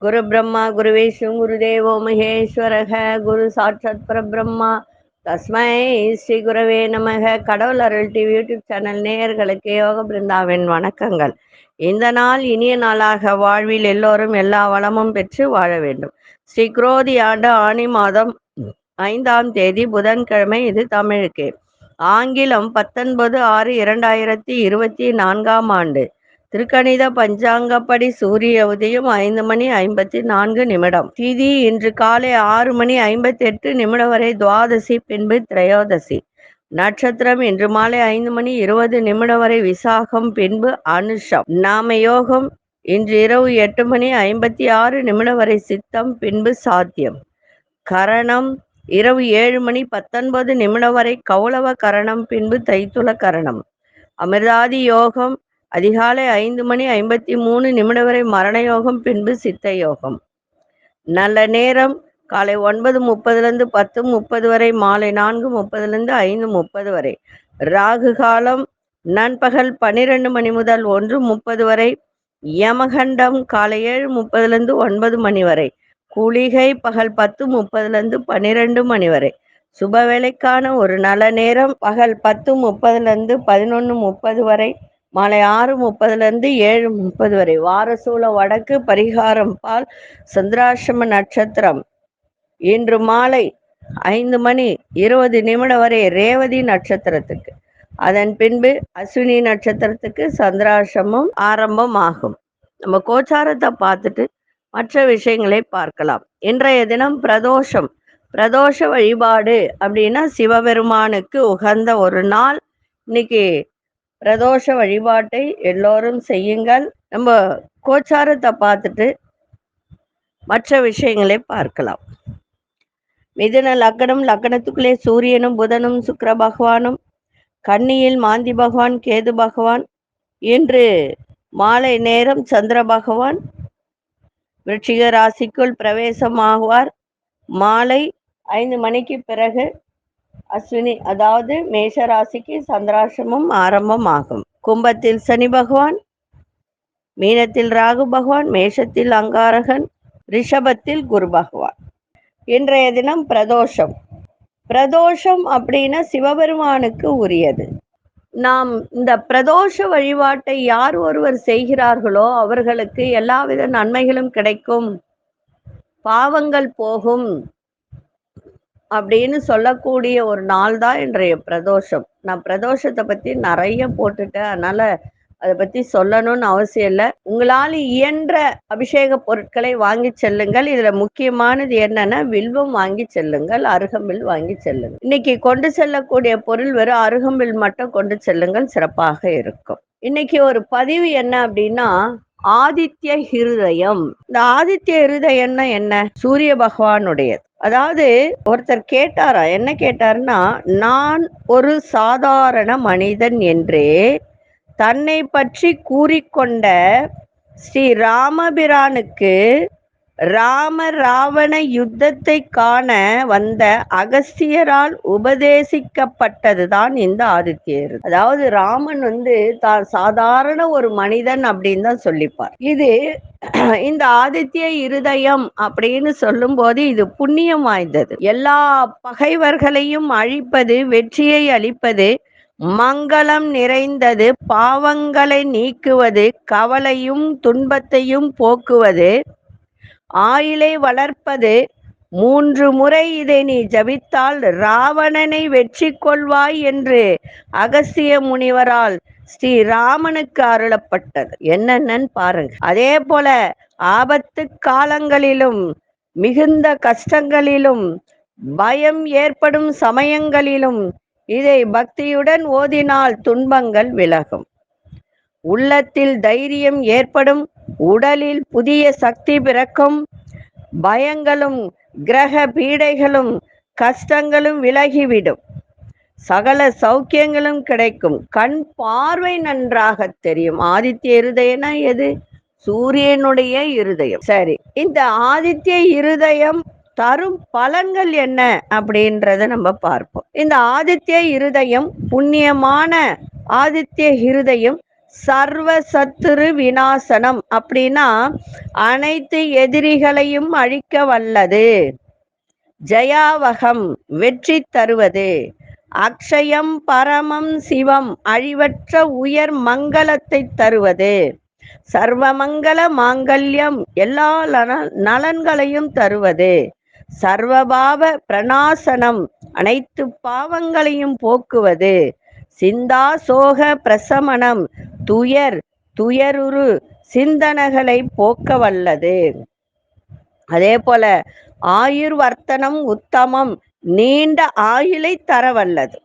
குரு பிரம்மா குரு விஷ்ணு குரு தேவோ மகேஸ்வரக குரு சாட்சாத் பரபிரம்மா தஸ்மை ஸ்ரீ குரவே நமக. கடவுள் அருள் டிவி யூடியூப் சேனல் நேயர்களுக்கு யோக பிருந்தாவின் வணக்கங்கள். இந்த நாள் இனிய நாளாக வாழ்வில் எல்லோரும் எல்லா வளமும் பெற்று வாழ வேண்டும். ஸ்ரீ குரோதி ஆண்டு ஆணி மாதம் 5ஆம் தேதி புதன்கிழமை. இது தமிழுக்கு. ஆங்கிலம் 19/6/2024 ஆண்டு. திருக்கணித பஞ்சாங்கப்படி சூரிய உதயம் 5:54. திதி இன்று காலை 6:58 வரை துவாதசி, பின்பு திரையோதசி. நட்சத்திரம் இன்று மாலை 5:20 வரை விசாகம், பின்பு அனுஷம். நாம யோகம் இன்று இரவு 8:56 வரை சித்தம், பின்பு சாத்தியம். கரணம் இரவு 7:19 வரை கௌளவ கரணம், பின்பு தைத்துள கரணம். அமிர்தாதி யோகம் அதிகாலை 5:53 வரை மரண யோகம், பின்பு சித்த யோகம். நல்ல நேரம் காலை 9:30 10:30 வரை, மாலை 4:30 5:30 வரை. ராகு காலம் நண்பகல் 12 மணி முதல் 1:30 வரை. யமகண்டம் காலை 7:30 9 மணி வரை. குளிகை பகல் 10:30 12 மணி வரை. சுபவேளைக்கான ஒரு நல்ல நேரம் பகல் 10:30 11:30 வரை, மாலை 6:30 7:30 வரை. வாரசூல வடக்கு, பரிகாரம் பால். சந்திராசிரம நட்சத்திரம் இன்று மாலை 5:20 வரை ரேவதி நட்சத்திரத்துக்கு, அதன் பின்பு அஸ்வினி நட்சத்திரத்துக்கு சந்திராசிரமம் ஆரம்பமாகும். நம்ம கோச்சாரத்தை பார்த்துட்டு மற்ற விஷயங்களை பார்க்கலாம். இன்றைய தினம் பிரதோஷம். பிரதோஷ வழிபாடு அப்படின்னா சிவபெருமானுக்கு உகந்த ஒரு நாள். இன்னைக்கு பிரதோஷ வழிபாட்டை எல்லோரும் செய்யுங்கள். நம்ம கோச்சாரத்தை பார்த்துட்டு மற்ற விஷயங்களை பார்க்கலாம். மிதுன லக்னம். லக்னத்துக்குள்ளே சூரியனும் புதனும் சுக்கிர பகவானும், கன்னியில் மாந்தி பகவான் கேது பகவான். இன்று மாலை நேரம் சந்திர பகவான் விருச்சிக ராசிக்குள் பிரவேசமாகுவார். மாலை 5 மணிக்கு பிறகு அஸ்வினி, அதாவது மேஷ ராசிக்கு சந்திராசிரமம் ஆரம்பமாகும். கும்பத்தில் சனி பகவான், மீனத்தில் ராகு பகவான், மேஷத்தில் அங்காரகன், ரிஷபத்தில் குரு பகவான். இன்றைய தினம் பிரதோஷம். பிரதோஷம் அப்படின்னா சிவபெருமானுக்கு உரியது. நாம் இந்த பிரதோஷ வழிபாட்டை யார் ஒருவர் செய்கிறார்களோ அவர்களுக்கு எல்லாவித நன்மைகளும் கிடைக்கும், பாவங்கள் போகும் அப்படின்னு சொல்லக்கூடிய ஒரு நாள் தான் இன்றைய பிரதோஷம். நான் பிரதோஷத்தை பத்தி நிறைய போட்டுட்டேன், அதனால அதை பத்தி சொல்லணும்னு அவசியம் இல்லை. உங்களால் இயன்ற அபிஷேக பொருட்களை வாங்கி செல்லுங்கள். இதுல முக்கியமானது என்னன்னா வில்வம் வாங்கி செல்லுங்கள், அருகம்பில் வாங்கி செல்லுங்கள். இன்னைக்கு கொண்டு செல்லக்கூடிய பொருள் வெறும் அருகம்பில் மட்டும் கொண்டு செல்லுங்கள், சிறப்பாக இருக்கும். இன்னைக்கு ஒரு பதிவு என்ன அப்படின்னா ஆதித்ய ஹிருதயம். இந்த ஆதித்ய ஹிருதயம்னா என்ன? சூரிய பகவானுடையது. அதாவது ஒருத்தர் கேட்டாரா, என்ன கேட்டாருன்னா, நான் ஒரு சாதாரண மனிதன் என்றே தன்னை பற்றி கூறிக்கொண்ட ஸ்ரீ ராமபிரானுக்கு ராம ராவண யுத்தத்தை காண வந்த அகஸ்தியரால் உபதேசிக்கப்பட்டதுதான் இந்த ஆதித்யர். அதாவது ராமன் தான் சாதாரண ஒரு மனிதன் அப்படின்னு தான் சொல்லிப்பார். இது இந்த ஆதித்ய இருதயம் அப்படின்னு சொல்லும் போது இது புண்ணியம் வாய்ந்தது. எல்லா பகைவர்களையும் அழிப்பது, வெற்றியை அளிப்பது, மங்களம் நிறைந்தது, பாவங்களை நீக்குவது, கவலையும் துன்பத்தையும் போக்குவது, ஆயிலை வளர்ப்பது. 3 முறை இதை நீ ஜபித்தால் ராவணனை வெற்றி கொள்வாய் என்று அகஸ்திய முனிவரால் ஸ்ரீ ராமனுக்கு அருளப்பட்டது. என்னன்னு பாருங்க. அதே போல ஆபத்து காலங்களிலும், மிகுந்த கஷ்டங்களிலும், பயம் ஏற்படும் சமயங்களிலும் இதை பக்தியுடன் ஓதினால் துன்பங்கள் விலகும், உள்ளத்தில் தைரியம் ஏற்படும், உடலில் புதிய சக்தி பிறக்கும், பயங்களும் கிரக பீடைகளும் கஷ்டங்களும் விலகிவிடும், சகல சௌக்கியங்களும் கிடைக்கும், கண் பார்வை நன்றாக தெரியும். ஆதித்ய இருதயம்னா எது? சூரியனுடைய இருதயம். சரி, இந்த ஆதித்ய இருதயம் தரும் பலன்கள் என்ன அப்படின்றத நம்ம பார்ப்போம். இந்த ஆதித்ய இருதயம் புண்ணியமான ஆதித்ய இருதயம் சர்வ சத்துரு விநாசனம் அப்படின்னா அனைத்து எதிரிகளையும் அழிக்க வல்லது. ஜயாவகம் வெற்றி தருவது. அக்ஷயம் பரமம் சிவம் அழிவற்ற உயர் மங்களத்தை தருவது. சர்வமங்கல மாங்கல்யம் எல்லா நலன்களையும் தருவது. சர்வபாவ பிரணாசனம் அனைத்து பாவங்களையும் போக்குவது. சிந்தா சோக பிரசமனம் துயருரு சிந்தனைகளை போக்க வல்லது. அதே போல ஆயுர்வர்த்தனம் உத்தமம் நீண்ட ஆயுளை தர வல்லது.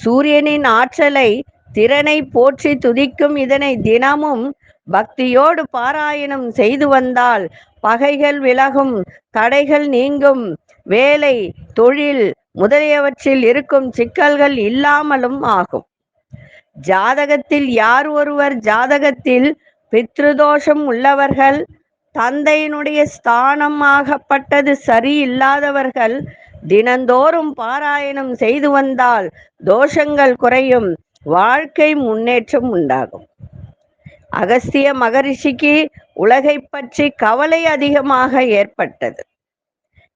சூரியனின் ஆற்றலை திறனை போற்றி துதிக்கும் இதனை தினமும் பக்தியோடு பாராயணம் செய்து வந்தால் பகைகள் விலகும், தடைகள் நீங்கும், வேலை தொழில் முதலியவற்றில் இருக்கும் சிக்கல்கள் இல்லாமலும் ஆகும். ஜாதகத்தில் யார் ஒருவர் ஜாதகத்தில் பித்ருதோஷம் உள்ளவர்கள், தந்தையினுடைய ஸ்தானம் ஆகப்பட்டது சரியில்லாதவர்கள் தினந்தோறும் பாராயணம் செய்து வந்தால் தோஷங்கள் குறையும், வாழ்க்கை முன்னேற்றம் உண்டாகும். அகஸ்திய மகரிஷிக்கு உலகை பற்றி கவலை அதிகமாக ஏற்பட்டது.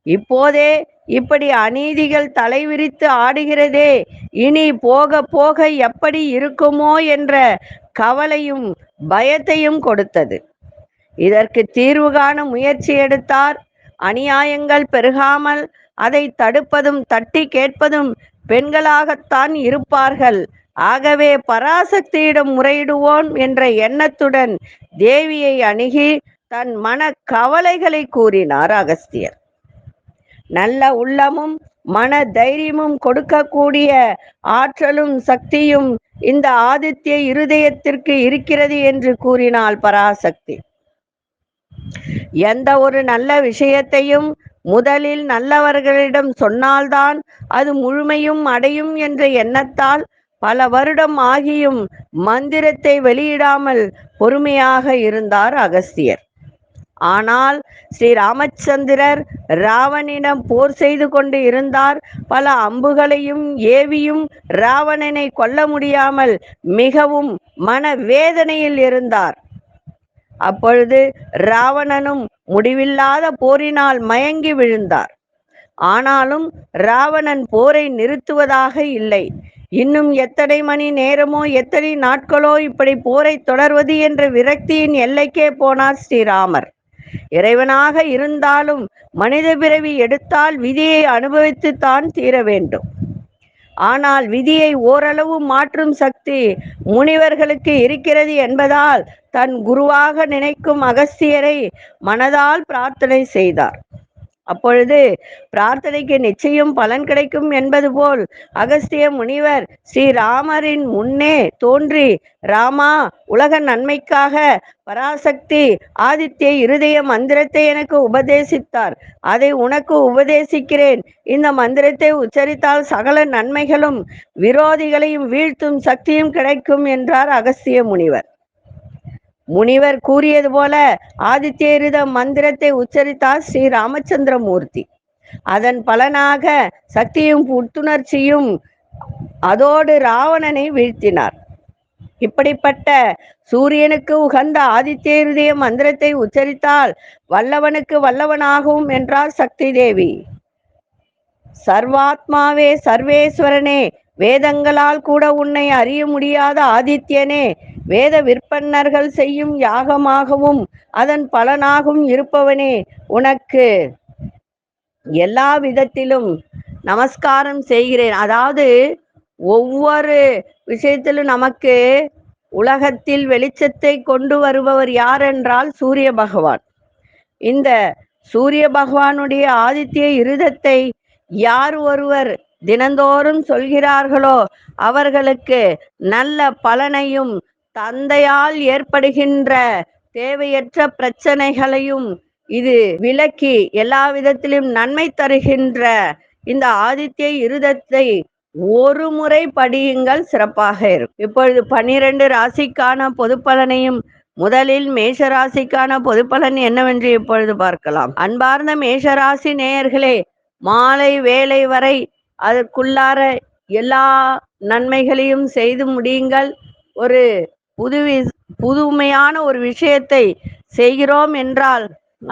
இப்போதே இப்படி அநீதிகள் தலைவிரித்து ஆடுகிறதே, இனி போக போக எப்படி இருக்குமோ என்ற கவலையும் பயத்தையும் கொடுத்தது. இதற்கு தீர்வு காண முயற்சி எடுத்தார். அநியாயங்கள் பெருகாமல் அதை தடுப்பதும் தட்டி கேட்பதும் பெண்களாகத்தான் இருப்பார்கள். ஆகவே பராசக்தியிடம் முறையிடுவோம் என்ற எண்ணத்துடன் தேவியை அணுகி தன் மன கவலைகளை கூறினார் அகஸ்தியர். நல்ல உள்ளமும் மன தைரியமும் கொடுக்கக்கூடிய ஆற்றலும் சக்தியும் இந்த ஆதித்ய இருதயத்திற்கு இருக்கிறது என்று கூறினாள் பராசக்தி. எந்த ஒரு நல்ல விஷயத்தையும் முதலில் நல்லவர்களிடம் சொன்னால்தான் அது முழுமையும் அடையும் என்ற எண்ணத்தால் பல வருடம் ஆகியும் மந்திரத்தை வெளியிடாமல் பொறுமையாக இருந்தார் அகஸ்தியர். ஆனால் ஸ்ரீ ராமச்சந்திரர் ராவணனிடம் போர் செய்து கொண்டு இருந்தார். பல அம்புகளையும் ஏவியும் ராவணனை கொல்ல முடியாமல் மிகவும் மனவேதனையில் இருந்தார். அப்பொழுது ராவணனும் முடிவில்லாத போரினால் மயங்கி விழுந்தார். ஆனாலும் ராவணன் போரை நிறுத்துவதாக இல்லை. இன்னும் எத்தனை மணி நேரமோ எத்தனை நாட்களோ இப்படி போரை தொடர்வது என்ற விரக்தியின் எல்லைக்கே போனார் ஸ்ரீராமர். இறைவனாக இருந்தாலும் மனித பிறவி எடுத்தால் விதியை அனுபவித்துத்தான் தீர வேண்டும். ஆனால் விதியை ஓரளவு மாற்றும் சக்தி முனிவர்களுக்கு இருக்கிறது என்பதால் தன் குருவாக நினைக்கும் அகஸ்தியரை மனதால் பிரார்த்தனை செய்தார். அப்பொழுது பிரார்த்தனைக்கு நிச்சயம் பலன் கிடைக்கும் என்பது போல் அகஸ்திய முனிவர் ஸ்ரீராமரின் முன்னே தோன்றி, ராமா, உலக நன்மைக்காக பராசக்தி ஆதித்ய இருதய மந்திரத்தை எனக்கு உபதேசித்தார். அதை உனக்கு உபதேசிக்கிறேன். இந்த மந்திரத்தை உச்சரித்தால் சகல நன்மைகளும் விரோதிகளையும் வீழ்த்தும் சக்தியும் கிடைக்கும் என்றார் அகஸ்திய முனிவர். முனிவர் கூறியது போல ஆதித்ய இருத மந்திரத்தை உச்சரித்தார் ஸ்ரீ ராமச்சந்திரமூர்த்தி. அதன் பலனாக சக்தியும் புத்துணர்ச்சியும் அதோடு ராவணனை வீழ்த்தினார். இப்படிப்பட்ட சூரியனுக்கு உகந்த ஆதித்ய இருதய மந்திரத்தை உச்சரித்தால் வல்லவனுக்கு வல்லவனாகும் என்றார் சக்தி தேவி. சர்வாத்மாவே, சர்வேஸ்வரனே, வேதங்களால் கூட உன்னை அறிய முடியாத ஆதித்யனே, வேத விற்பன்னர்கள் செய்யும் யாகமாகவும் அதன் பலனாகவும் இருப்பவனே, உனக்கு எல்லா விதத்திலும் நமஸ்காரம் செய்கிறேன். அதாவது ஒவ்வொரு விஷயத்திலும் நமக்கு உலகத்தில் வெளிச்சத்தை கொண்டு வருபவர் யார் என்றால் சூரிய பகவான். இந்த சூரிய பகவானுடைய ஆதித்ய இருதத்தை யார் ஒருவர் தினந்தோறும் சொல்கிறார்களோ அவர்களுக்கு நல்ல பலனையும் தந்தையால் ஏற்படுகின்ற தேவையற்ற பிரச்சனைகளையும் இது விலக்கி எல்லா விதத்திலும் நன்மை தருகின்ற இந்த ஆதித்ய இருதத்தை ஒரு முறை படியுங்கள், சிறப்பாக இருக்கும். இப்பொழுது 12 ராசிக்கான பொது பலனையும் முதலில் மேஷராசிக்கான பொது பலன் என்னவென்று இப்பொழுது பார்க்கலாம். அன்பார்ந்த மேஷராசி நேயர்களே, மாலை வேலை வரை அதற்குள்ளார எல்லா நன்மைகளையும் செய்து முடியுங்கள். ஒரு புதுவி புதுமையான ஒரு விஷயத்தை செய்கிறோம் என்றால்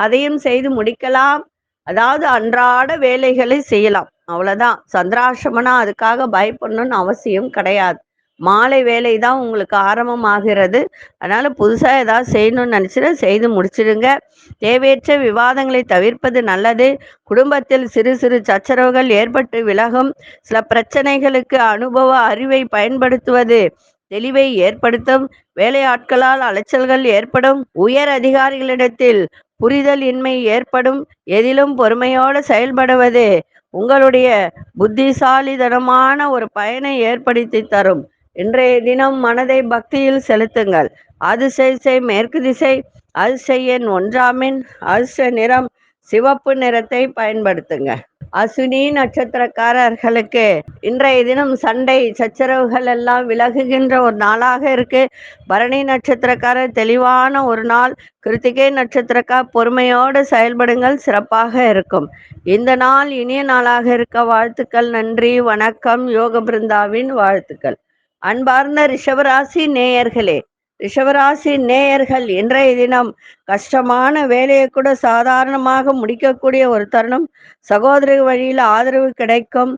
அதையும் செய்து முடிக்கலாம். அதாவது அன்றாட வேலைகளை செய்யலாம். அவ்வளவுதான். சந்திராஷ்டமனா அதுக்காக பயப்படணும்னு அவசியம் கிடையாது. மாலை வேலை தான் உங்களுக்கு ஆரம்பமாகிறது. அதனால புதுசா ஏதாவது செய்யணும்னு நினைச்சுன்னா செய்து முடிச்சிடுங்க. தேவையற்ற விவாதங்களை தவிர்ப்பது நல்லது. குடும்பத்தில் சிறு சிறு சச்சரவுகள் ஏற்பட்டு விலகும். சில பிரச்சனைகளுக்கு அனுபவ அறிவை பயன்படுத்துவது தெளிவை ஏற்படுத்தும். வேலையாட்களால் அலைச்சல்கள் ஏற்படும். உயர் அதிகாரிகளிடத்தில் புரிதல் இன்மை ஏற்படும். எதிலும் பொறுமையோடு செயல்படுவது உங்களுடைய புத்திசாலித்தனமான ஒரு பயனை ஏற்படுத்தி தரும். இன்றைய தினம் மனதை பக்தியில் செலுத்துங்கள். அதிசய மேற்கு திசை, அதிசய எண் 1 அதிர்ஷ்ட நிறம் சிவப்பு நிறத்தை பயன்படுத்துங்க. அசுனி நட்சத்திரக்காரர்களுக்கு இன்றைய தினம் சண்டை சச்சரவுகள் எல்லாம் விலகுகின்ற ஒரு நாளாக இருக்கு. பரணி நட்சத்திரக்காரர் தெளிவான ஒரு நாள். கிருத்திகை நட்சத்திரக்கார் பொறுமையோடு செயல்படுங்கள், சிறப்பாக இருக்கும். இந்த நாள் இனிய நாளாக இருக்க வாழ்த்துக்கள். நன்றி, வணக்கம். யோக பிருந்தாவின் வாழ்த்துக்கள். அன்பார்ந்த ரிஷபராசி நேயர்களே, ரிஷபராசி நேயர்கள் இன்றைய தினம் கஷ்டமான வேலையை கூட சாதாரணமாக முடிக்கக்கூடிய ஒரு தருணம். சகோதரி வழியில் ஆதரவு கிடைக்கும்.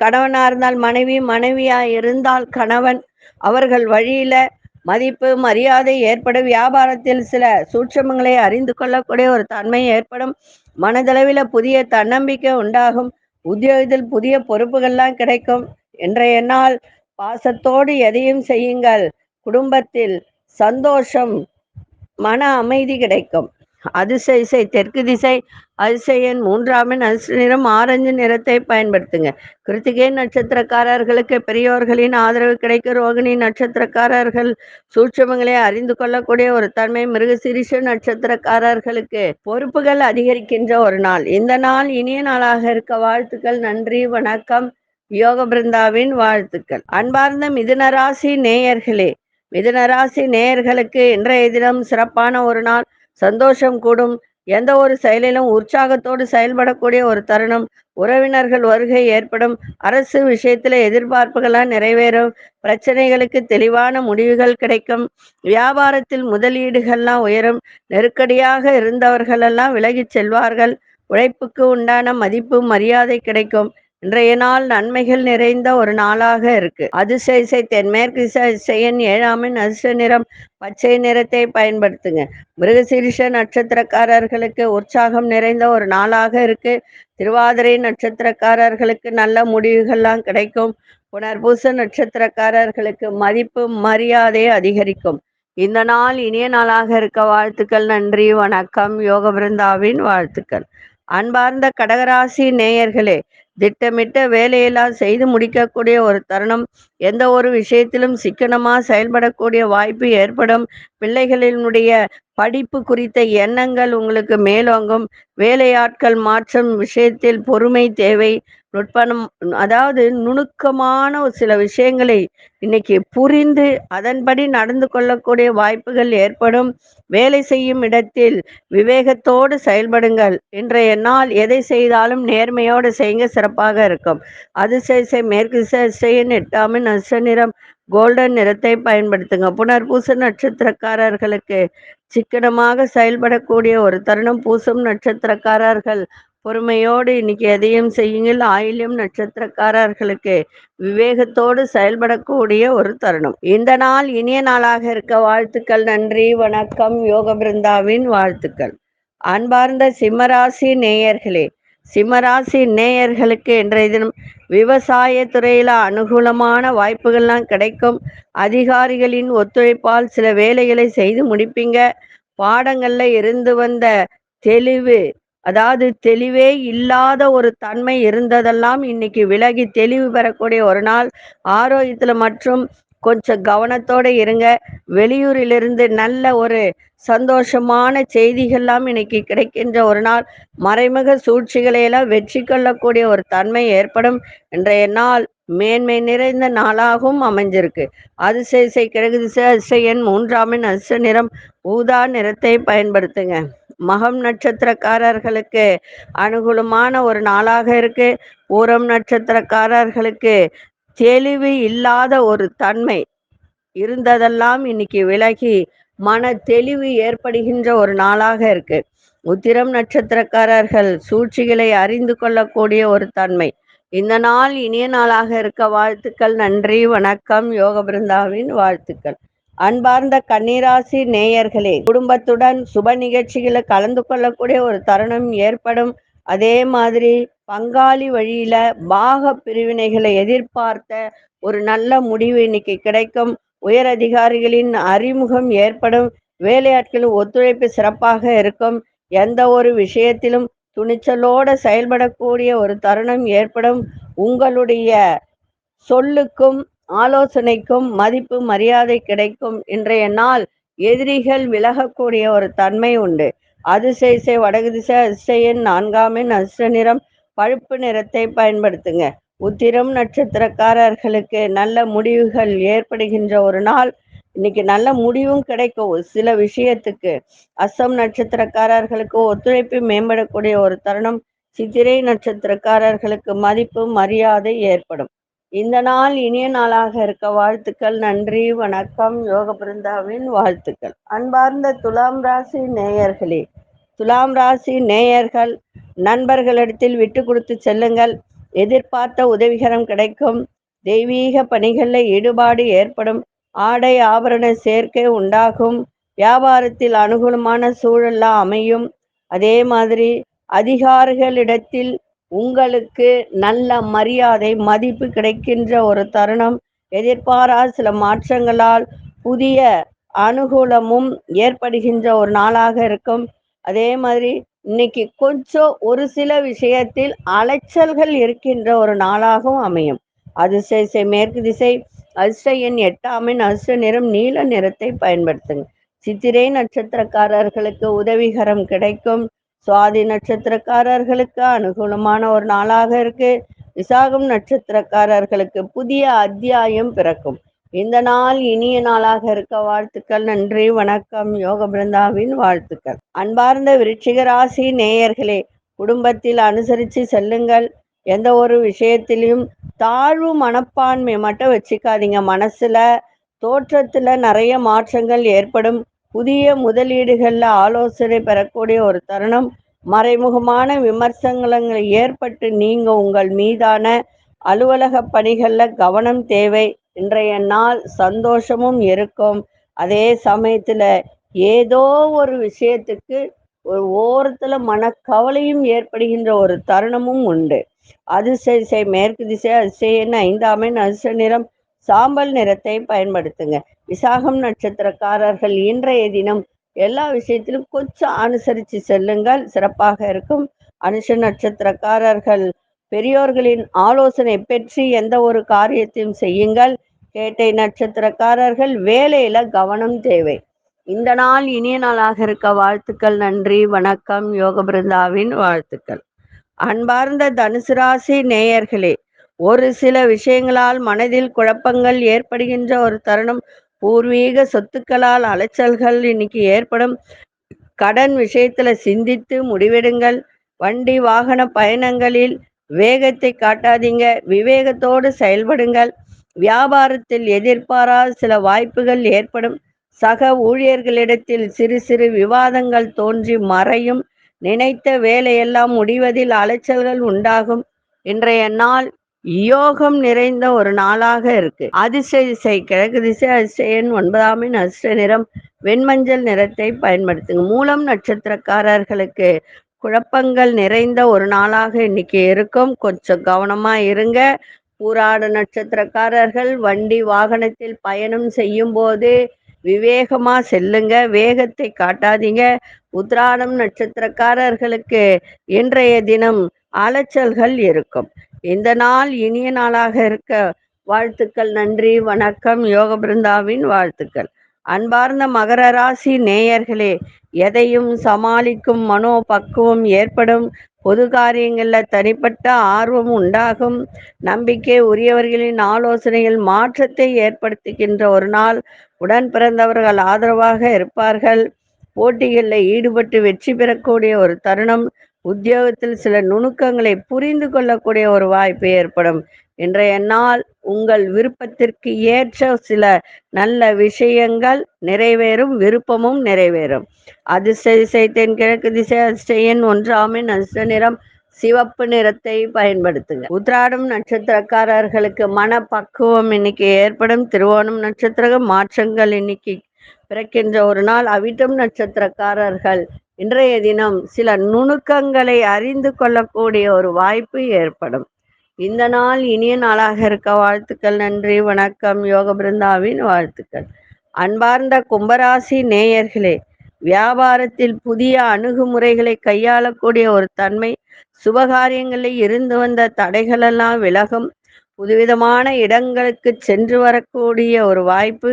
கணவனா இருந்தால் மனைவி, மனைவியா இருந்தால் கணவன், அவர்கள் வழியில மதிப்பு மரியாதை ஏற்படும். வியாபாரத்தில் சில சூட்சமங்களை அறிந்து கொள்ளக்கூடிய ஒரு தன்மை ஏற்படும். மனதளவில் புதிய தன்னம்பிக்கை உண்டாகும். உத்தியோகத்தில் புதிய பொறுப்புகள்லாம் கிடைக்கும். இன்றைய நாள் பாசத்தோடு எதையும் செய்யுங்கள். குடும்பத்தில் சந்தோஷம், மன அமைதி கிடைக்கும். அதிசய தெற்கு திசை, அதிசய எண் 3 அதிர்ஷ்ட நிறம் ஆரஞ்சு நிறத்தை பயன்படுத்துங்க. கிருத்திகை நட்சத்திரக்காரர்களுக்கு பெரியோர்களின் ஆதரவு கிடைக்கும். ரோகிணி நட்சத்திரக்காரர்கள் சூட்சமங்களை அறிந்து கொள்ளக்கூடிய ஒரு தன்மை. மிருகசீரிஷ நட்சத்திரக்காரர்களுக்கு பொறுப்புகள் அதிகரிக்கின்ற ஒரு நாள். இந்த நாள் இனிய நாளாக இருக்க வாழ்த்துக்கள். நன்றி, வணக்கம். யோக பிருந்தாவின் வாழ்த்துக்கள். அன்பார்ந்த மிதுனராசி நேயர்களே, மிதுனராசி நேயர்களுக்கு இன்றைய தினம் சிறப்பான ஒரு நாள். சந்தோஷம் கூடும். எந்த ஒரு செயலிலும் உற்சாகத்தோடு செயல்படக்கூடிய ஒரு தருணம். உறவினர்கள் வருகை ஏற்படும். அரசு விஷயத்துல எதிர்பார்ப்புகளால் நிறைவேறும். பிரச்சனைகளுக்கு தெளிவான முடிவுகள் கிடைக்கும். வியாபாரத்தில் முதலீடுகள்லாம் உயரும். நெருக்கடியாக இருந்தவர்களெல்லாம் விலகிச் செல்வார்கள். உழைப்புக்கு உண்டான மதிப்பு மரியாதை கிடைக்கும். இன்றைய நாள் நன்மைகள் நிறைந்த ஒரு நாளாக இருக்கு. அதிசய தென்மேற்கு திசையன் 7 அதிர்ஷ்ட நிறம் பச்சை நிறத்தை பயன்படுத்துங்க. மிருகசீரிஷ நட்சத்திரக்காரர்களுக்கு உற்சாகம் நிறைந்த ஒரு நாளாக இருக்கு. திருவாதிரை நட்சத்திரக்காரர்களுக்கு நல்ல முடிவுகள்லாம் கிடைக்கும். புனர்பூச நட்சத்திரக்காரர்களுக்கு மதிப்பு மரியாதை அதிகரிக்கும். இந்த நாள் இனிய நாளாக இருக்க வாழ்த்துக்கள். நன்றி, வணக்கம். யோக பிருந்தாவின் வாழ்த்துக்கள். அன்பார்ந்த கடகராசி நேயர்களே, திட்டமிட்ட வேலையெல்லாம் செய்து முடிக்கக்கூடிய ஒரு தருணம். எந்த ஒரு விஷயத்திலும் சிக்கனமா செயல்படக்கூடிய வாய்ப்பு ஏற்படும். பிள்ளைகளினுடைய படிப்பு குறித்த எண்ணங்கள் உங்களுக்கு மேலோங்கும். வேலையாட்கள் மாற்றம் விஷயத்தில் பொறுமை தேவை. நுட்பம், அதாவது நுணுக்கமான ஒரு சில விஷயங்களை இன்னைக்கு புரிந்து அதன்படி நடந்து கொள்ளக்கூடிய வாய்ப்புகள் ஏற்படும். வேலை செய்யும் இடத்தில் விவேகத்தோடு செயல்படுங்கள். இன்றைய நாள் எதை செய்தாலும் நேர்மையோடு செய்யுங்க, சிறப்பாக இருக்கும். அதிசய மேற்கு திசையின் 8 அதிர்ஷ்ட நிறம் கோல்டன் நிறத்தை பயன்படுத்துங்க. புனர்பூச நட்சத்திரக்காரர்களுக்கு சிக்கனமாக செயல்படக்கூடிய ஒரு தருணம். பூசம் நட்சத்திரக்காரர்கள் பொறுமையோடு இன்னைக்கு எதையும் செய்யுங்கள். ஆயில்யம் நட்சத்திரக்காரர்களுக்கு விவேகத்தோடு செயல்படக்கூடிய ஒரு தருணம். இந்த நாள் இனிய நாளாக இருக்க வாழ்த்துக்கள். நன்றி, வணக்கம். யோக பிருந்தாவின் வாழ்த்துக்கள். அன்பார்ந்த சிம்மராசி நேயர்களே, சிம்மராசி நேயர்களுக்கு இன்றைய தினம் விவசாய துறையில அனுகூலமான வாய்ப்புகள்லாம் கிடைக்கும். அதிகாரிகளின் ஒத்துழைப்பால் சில வேலைகளை செய்து முடிப்பீங்க. பாடங்கள்ல இருந்து வந்த தெளிவு, அதாவது தெளிவே இல்லாத ஒரு தன்மை இருந்ததெல்லாம் இன்னைக்கு விலகி தெளிவு பெறக்கூடிய ஒரு நாள். ஆரோக்கியத்துல மற்றும் கொஞ்சம் கவனத்தோட இருங்க. வெளியூரிலிருந்து நல்ல ஒரு சந்தோஷமான செய்திகள்லாம் இன்னைக்கு கிடைக்கின்ற ஒரு நாள். மறைமுக சூழ்ச்சிகளை எல்லாம் வெற்றி கொள்ளக்கூடிய ஒரு தன்மை ஏற்படும். இன்றைய நாள் மேன்மை நிறைந்த நாளாகவும் அமைஞ்சிருக்கு. அதிசய கிழக்கு திசை, அதிசய எண் 3 அதிர்ஷ்ட நிறம் ஊதா நிறத்தை பயன்படுத்துங்க. மகம் நட்சத்திரக்காரர்களுக்கு அனுகூலமான ஒரு நாளாக இருக்கு. பூரம் நட்சத்திரக்காரர்களுக்கு தெளிவு இல்லாத ஒரு தன்மை, இருந்ததெல்லாம் இன்னைக்கு விலகி மன தெளிவு ஏற்படுகின்ற ஒரு நாளாக இருக்கு. உத்திரம் நட்சத்திரக்காரர்கள் சூழ்ச்சிகளை அறிந்து கொள்ளக்கூடிய ஒரு தன்மை. இந்த நாள் இனிய நாளாக இருக்க வாழ்த்துக்கள். நன்றி, வணக்கம். யோக பிருந்தாவின் வாழ்த்துக்கள். அன்பார்ந்த கன்னிராசி நேயர்களே, குடும்பத்துடன் சுப நிகழ்ச்சிகளை கலந்து கொள்ளக்கூடிய ஒரு தருணம் ஏற்படும். அதே மாதிரி பங்காளி வழியில பாக பிரிவினைகளை எதிர்பார்த்த ஒரு நல்ல முடிவு இன்னைக்கு கிடைக்கும். உயர் அதிகாரிகளின் அறிமுகம் ஏற்படும். வேலையாட்களின் ஒத்துழைப்பு சிறப்பாக இருக்கும். எந்த ஒரு விஷயத்திலும் துணிச்சலோடு செயல்படக்கூடிய ஒரு தருணம் ஏற்படும். உங்களுடைய சொல்லுக்கும் ஆலோசனைக்கும் மதிப்பு மரியாதை கிடைக்கும். இன்றைய நாள் எதிரிகள் விலகக்கூடிய ஒரு தன்மை உண்டு. அதிசய வடகு திசை அதிசயன் 4ஆம் எண் அதிர்ஷ்ட நிறம் பழுப்பு நிறத்தை பயன்படுத்துங்க. உத்திரம் நட்சத்திரக்காரர்களுக்கு நல்ல முடிவுகள் ஏற்படுகின்ற ஒரு நாள். இன்னைக்கு நல்ல முடிவும் கிடைக்கும் சில விஷயத்துக்கு. அஸ்தம் நட்சத்திரக்காரர்களுக்கு ஒத்துழைப்பு மேம்படக்கூடிய ஒரு தருணம். சித்திரை நட்சத்திரக்காரர்களுக்கு மதிப்பு மரியாதை ஏற்படும். இந்த நாள் இனிய நாளாக இருக்க வாழ்த்துக்கள். நன்றி, வணக்கம். யோக பிருந்தாவின் வாழ்த்துக்கள். அன்பார்ந்த துலாம் ராசி நேயர்களே, துலாம் ராசி நேயர்கள் நண்பர்களிடத்தில் விட்டு கொடுத்து செல்லுங்கள். எதிர்பார்த்த உதவிகரம் கிடைக்கும். தெய்வீக பணிகளில் ஈடுபாடு ஏற்படும். ஆடை ஆபரண சேர்க்கை உண்டாகும். வியாபாரத்தில் அனுகூலமான சூழல்லாம் அமையும். அதே மாதிரி அதிகாரிகளிடத்தில் உங்களுக்கு நல்ல மரியாதை மதிப்பு கிடைக்கின்ற ஒரு தருணம். எதிர்பாராத சில மாற்றங்களால் புதிய அனுகூலமும் ஏற்படுகின்ற ஒரு நாளாக இருக்கும். அதே மாதிரி இன்னைக்கு கொஞ்சம் ஒரு சில விஷயத்தில் அலைச்சல்கள் இருக்கின்ற ஒரு நாளாகவும் அமையும். அதிசய மேற்கு திசை அதிர்ஷ்ட எண் 8ஆம் எண் அதிர்ஷ்ட நிறம் நீல நிறத்தை பயன்படுத்துங்க. சித்திரை நட்சத்திரக்காரர்களுக்கு உதவிகரம் கிடைக்கும். சுவாதி நட்சத்திரக்காரர்களுக்கு அனுகூலமான ஒரு நாளாக இருக்கு. விசாகம் நட்சத்திரக்காரர்களுக்கு புதிய அத்தியாயம் பிறக்கும். இந்த நாள் இனிய நாளாக இருக்க வாழ்த்துக்கள். நன்றி, வணக்கம். யோக பிருந்தாவின் வாழ்த்துக்கள். அன்பார்ந்த விருச்சிக ராசி நேயர்களே, குடும்பத்தில் அனுசரித்து செல்லுங்கள். எந்த ஒரு விஷயத்திலையும் தாழ்வு மனப்பான்மை மட்டும் வச்சுக்காதீங்க. மனசுல தோற்றத்துல நிறைய மாற்றங்கள் ஏற்படும். புதிய முதலீடுகள்ல ஆலோசனை பெறக்கூடிய ஒரு தருணம். மறைமுகமான விமர்சனங்கள் ஏற்பட்டு நீங்க உங்கள் மீதான அலுவலக பணிகள்ல கவனம் தேவை. இன்றைய நாள் சந்தோஷமும் இருக்கும். அதே சமயத்துல ஏதோ ஒரு விஷயத்துக்கு ஒரு ஓரத்துல மனக்கவலையும் ஏற்படுகின்ற ஒரு தருணமும் உண்டு. அதிசய மேற்கு திசை அதிசய எண் 5ஆம் எண் அதிர்ஷ்ட நிறம் சாம்பல் நிறத்தை பயன்படுத்துங்க. விசாகம் நட்சத்திரக்காரர்கள் இன்றைய தினம் எல்லா விஷயத்திலும் கொஞ்சம் அனுசரித்து செல்லுங்கள், சிறப்பாக இருக்கும். அனுஷ நட்சத்திரக்காரர்கள் பெரியோர்களின் ஆலோசனை பெற்று எந்த ஒரு காரியத்தையும் செய்யுங்கள். கேட்டை நட்சத்திரக்காரர்கள் வேலையில கவனம் தேவை. இந்த நாள் இனிய நாளாக இருக்க வாழ்த்துக்கள். நன்றி, வணக்கம். யோக பிருந்தாவின் வாழ்த்துக்கள். அன்பார்ந்த தனுசு ராசி நேயர்களே, ஒரு சில விஷயங்களால் மனதில் குழப்பங்கள் ஏற்படுகின்ற ஒரு தருணம். பூர்வீக சொத்துக்களால் அலைச்சல்கள் இன்னைக்கு ஏற்படும். கடன் விஷயத்துல சிந்தித்து முடிவெடுங்கள். வண்டி வாகன பயணங்களில் வேகத்தை காட்டாதீங்க, விவேகத்தோடு செயல்படுங்கள். வியாபாரத்தில் எதிர்பாராத சில வாய்ப்புகள் ஏற்படும். சக ஊழியர்களிடத்தில் சிறு சிறு விவாதங்கள் தோன்றி மறையும். நினைத்த வேலையெல்லாம் முடிவதில் அலைச்சல்கள் உண்டாகும். இன்றைய நாள் யோகம் நிறைந்த ஒரு நாளாக இருக்கு. அதிர்ஷ்ட திசை கிழக்கு திசை அதிர்ஷ்ட எண் 9ஆம் எண் அதிர்ஷ்ட நிறம் வெண்மஞ்சள் நிறத்தை பயன்படுத்துங்க. மூலம் நட்சத்திரக்காரர்களுக்கு குழப்பங்கள் நிறைந்த ஒரு நாளாக இன்னைக்கு இருக்கும். கொஞ்சம் கவனமா இருங்க. பூராட நட்சத்திரக்காரர்கள் வண்டி வாகனத்தில் பயணம் செய்யும் போது விவேகமா செல்லுங்க, வேகத்தை காட்டாதீங்க. உத்ராடம் நட்சத்திரக்காரர்களுக்கு இன்றைய தினம் அலைச்சல்கள் இருக்கும். இந்த நாள் இனிய நாளாக இருக்க வாழ்த்துக்கள். நன்றி, வணக்கம். யோக பிருந்தாவின் வாழ்த்துக்கள். அன்பார்ந்த மகர ராசி நேயர்களே, எதையும் சமாளிக்கும் மனோ பக்குவம் ஏற்படும். பொது காரியங்களில் தனிப்பட்ட ஆர்வம் உண்டாகும். நம்பிக்கை உரியவர்களின் ஆலோசனைகள் மாற்றத்தை ஏற்படுத்துகின்ற ஒரு நாள். உடன் பிறந்தவர்கள் ஆதரவாக இருப்பார்கள். போட்டிகளில் ஈடுபட்டு வெற்றி பெறக்கூடிய ஒரு தருணம். உத்தியோகத்தில் சில நுணுக்கங்களை புரிந்து கொள்ளக்கூடிய ஒரு வாய்ப்பு ஏற்படும். இன்றைய நாள் உங்கள் விருப்பத்திற்கு ஏற்ற சில நல்ல விஷயங்கள் நிறைவேறும், விருப்பமும் நிறைவேறும். அதிர்ஷ்ட திசை தென்கிழக்கு திசை, அதிர்ஷ்ட எண் 1, ஆமீன். அதிர்ஷ்ட நிறம் சிவப்பு நிறத்தை பயன்படுத்துங்க. உத்திராடம் நட்சத்திரக்காரர்களுக்கு மனப்பக்குவம் இன்னைக்கு ஏற்படும். திருவோணம் நட்சத்திர மாற்றங்கள் இன்னைக்கு பிறக்கின்ற ஒரு நாள். அவிட்டம் நட்சத்திரக்காரர்கள் இன்றைய தினம் சில நுணுக்கங்களை அறிந்து கொள்ளக்கூடிய ஒரு வாய்ப்பு ஏற்படும். இந்த நாள் இனிய நாளாக இருக்க வாழ்த்துக்கள். நன்றி, வணக்கம். யோக பிருந்தாவின் வாழ்த்துக்கள். அன்பார்ந்த கும்பராசி நேயர்களே, வியாபாரத்தில் புதிய அணுகுமுறைகளை கையாளக்கூடிய ஒரு தன்மை, சுபகாரியங்களில் இருந்து வந்த தடைகளெல்லாம் விலகும். புதுவிதமான இடங்களுக்கு சென்று வரக்கூடிய ஒரு வாய்ப்பு,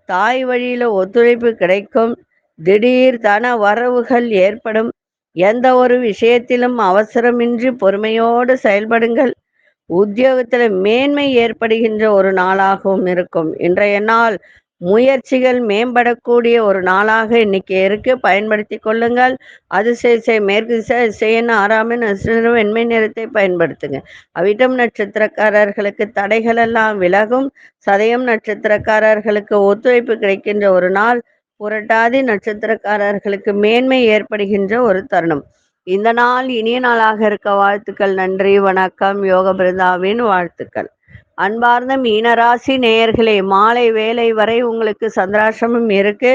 தாய் வழியில ஒத்துழைப்பு கிடைக்கும். திடீர் தன வரவுகள் ஏற்படும். எந்த ஒரு விஷயத்திலும் அவசரமின்றி பொறுமையோடு செயல்படுங்கள். உத்தியோகத்தில் மேன்மை ஏற்படுகின்ற ஒரு நாளாகவும் இருக்கும். இன்றைய நாள் முயற்சிகள் மேம்படக்கூடிய ஒரு நாளாக இன்னைக்கு இருக்கு, பயன்படுத்தி கொள்ளுங்கள். அதிர்ஷ்ட மேற்கு திசை, 6 நட்சத்திரம் வெண்மை நிறத்தை பயன்படுத்துங்க. அவிட்டம் நட்சத்திரக்காரர்களுக்கு தடைகள் எல்லாம் விலகும். சதயம் நட்சத்திரக்காரர்களுக்கு ஒத்துழைப்பு கிடைக்கின்ற ஒரு நாள். புரட்டாதி நட்சத்திரக்காரர்களுக்கு மேன்மை ஏற்படுகின்ற ஒரு தருணம். இந்த நாள் இனிய நாளாக இருக்க வாழ்த்துக்கள். நன்றி, வணக்கம். யோக பிருந்தாவின் வாழ்த்துக்கள். அன்பார்ந்த மீனராசி நேயர்களே, மாலை வேலை வரை உங்களுக்கு சந்திராசிரமம் இருக்கு.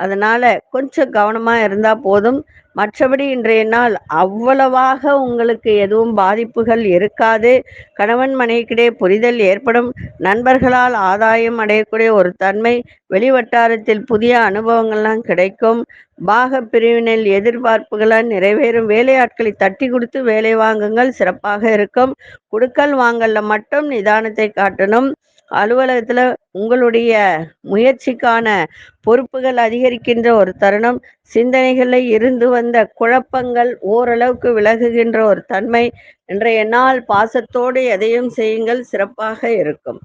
அதனால கொஞ்சம் கவனமா இருந்தா போதும். மற்றபடி இன்றைய நாள் அவ்வளவாக உங்களுக்கு எதுவும் பாதிப்புகள் இருக்காது. கணவன் மனைவிக்கிடையே புரிதல் ஏற்படும். நண்பர்களால் ஆதாயம் அடையக்கூடிய ஒரு தன்மை, வெளிவட்டாரத்தில் புதிய அனுபவங்கள்லாம் கிடைக்கும். பாக பிரிவினில் எதிர்பார்ப்புகளால் நிறைவேறும். வேலையாட்களை தட்டி கொடுத்து வேலை வாங்குங்கள், சிறப்பாக இருக்கும். குடுக்கல் வாங்கல்ல மட்டும் நிதானத்தை காட்டணும். அலுவலகத்துல உங்களுடைய முயற்சிக்கான பொறுப்புகள் அதிகரிக்கின்ற ஒரு தருணம். சிந்தனைகளில் இருந்து வந்த குழப்பங்கள் ஓரளவுக்கு விலகுகின்ற ஒரு தன்மை. இன்றைய நாள் பாசத்தோடு எதையும் செய்யுங்கள், சிறப்பாக இருக்கும்.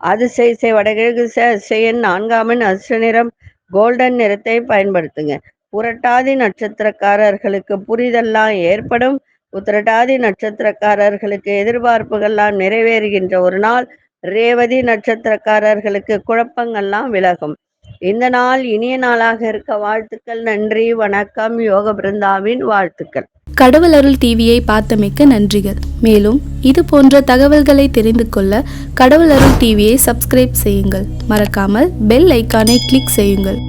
அதிர்ஷ்ட வடகிழக்கு திசை, 4 அதிர்ஷ்ட நிறம் கோல்டன் நிறத்தை பயன்படுத்துங்க. புரட்டாதி நட்சத்திரக்காரர்களுக்கு புரிதெல்லாம் ஏற்படும். உத்திரட்டாதி நட்சத்திரக்காரர்களுக்கு எதிர்பார்ப்புகள்லாம் நிறைவேறுகின்ற ஒரு நாள். ரேவதி நட்சத்திரக்காரர்களுக்கு குழப்பங்கள்லாம் விலகும். இந்த நாள் இனிய நாளாக இருக்க வாழ்த்துக்கள். நன்றி, வணக்கம். யோக பிருந்தாவின் வாழ்த்துக்கள். கடவுள் அருள் டிவியை பார்த்தமைக்க நன்றிகள். மேலும் இது போன்ற தகவல்களை தெரிந்து கொள்ள கடவுள் அருள் டிவியை சப்ஸ்கிரைப் செய்யுங்கள். மறக்காமல் பெல் ஐக்கானை கிளிக் செய்யுங்கள்.